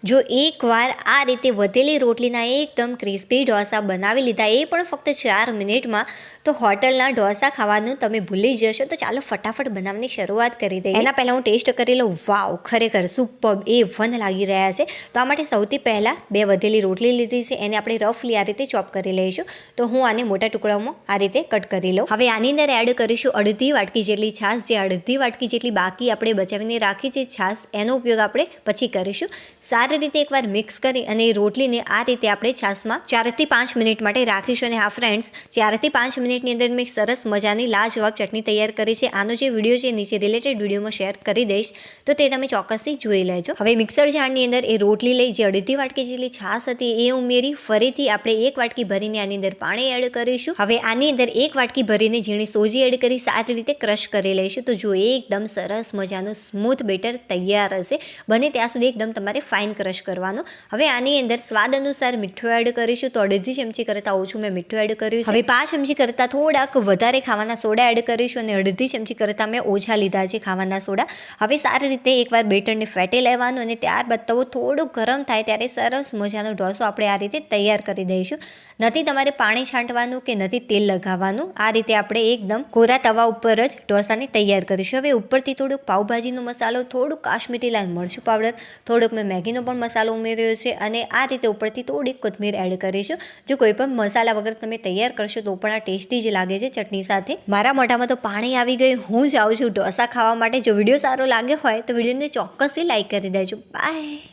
જો એકવાર આ રીતે વધેલી રોટલીના એકદમ ક્રિસ્પી ઢોસા બનાવી લીધા, એ પણ ફક્ત 4 મિનિટમાં, તો હોટલના ઢોસા ખાવાનું તમે ભૂલી જશો. તો ચાલો ફટાફટ બનાવવાની શરૂઆત કરી દઈએ. એના પહેલાં હું ટેસ્ટ કરી લઉં. વાવ, ખરેખર સુપર A1 લાગી રહ્યા છે. તો આ માટે સૌથી પહેલાં 2 વધેલી રોટલી લીધી છે, એને આપણે રફલી આ રીતે ચોપ કરી લઈશું. તો હું આને મોટા ટુકડાઓમાં આ રીતે કટ કરી લઉં. હવે આની અંદર એડ કરીશું અડધી વાટકી જેટલી છાશ. જે અડધી વાટકી જેટલી બાકી આપણે બચાવીને રાખી છે છાશ, એનો ઉપયોગ આપણે પછી કરીશું. સારી રીતે એકવાર મિક્સ કરી અને રોટલીને આ રીતે આપણે છાશમાં 4 થી 5 મિનિટ માટે રાખીશું. અને હા ફ્રેન્ડ્સ, 4 થી 5 મિનિટની અંદર મેં સરસ મજાની લાજવાબ ચટણી તૈયાર કરી છે. આનો જે વિડીયો છે નીચે રિલેટેડ વિડીયોમાં શેર કરી દઈશ, તો તે તમે ચોક્કસથી જોઈ લેજો. હવે મિક્સર જારની અંદર એ રોટલી લઈ જે અડધી વાટકી જેટલી છાશ હતી એ ઉમેરી ફરીથી આપણે 1 વાટકી ભરીને આની અંદર પાણી એડ કરીશું. હવે આની અંદર 1 વાટકી ભરીને ઝીણી સોજી એડ કરી સારી રીતે ક્રશ કરી લઈશું. તો જો એકદમ સરસ મજાનું સ્મૂથ બેટર તૈયાર હશે. બને ત્યાં સુધી એકદમ તમારે ફાઇન ક્રશ કરવાનું. હવે આની અંદર સ્વાદ અનુસાર મીઠું એડ કરીશું. તો અડધી ચમચી કરતાં ઓછું મેં મીઠું એડ કર્યું છે. હવે 5 ચમચી કરતાં થોડાક વધારે ખાવાના સોડા એડ કરીશું અને અડધી ચમચી કરતાં મેં ઓછા લીધા છે ખાવાના સોડા. હવે સારી રીતે એકવાર બેટરને ફેટી લેવાનું અને ત્યારબાદ તવો થોડું ગરમ થાય ત્યારે સરસ મજાનો ઢોસો આપણે આ રીતે તૈયાર કરી દઈશું. નથી તમારે પાણી છાંટવાનું કે નથી તેલ લગાવવાનું. આ રીતે આપણે એકદમ કોરા તવા ઉપર જ ઢોસાને તૈયાર કરીશું. હવે ઉપરથી થોડુંક પાઉંભાજીનો મસાલો, થોડુંક કાશ્મીરી લાલ મરચું પાવડર, થોડુંક મેં મેગીનો પણ મસાલો ઉમેર્યો છે અને આ રીતે ઉપરથી થોડીક કોથમીર એડ કરીશું. જો કોઈ પણ મસાલા વગર તમે તૈયાર કરશો તો પણ આ ટેસ્ટી જ લાગે છે ચટણી સાથે. મારા મોઢામાં તો પાણી આવી ગયું. હું જાઉં છું ઢોસા ખાવા માટે. જો વિડીયો સારો લાગ્યો હોય તો વિડીયોને ચોક્કસથી લાઈક કરી દેજો. બાય.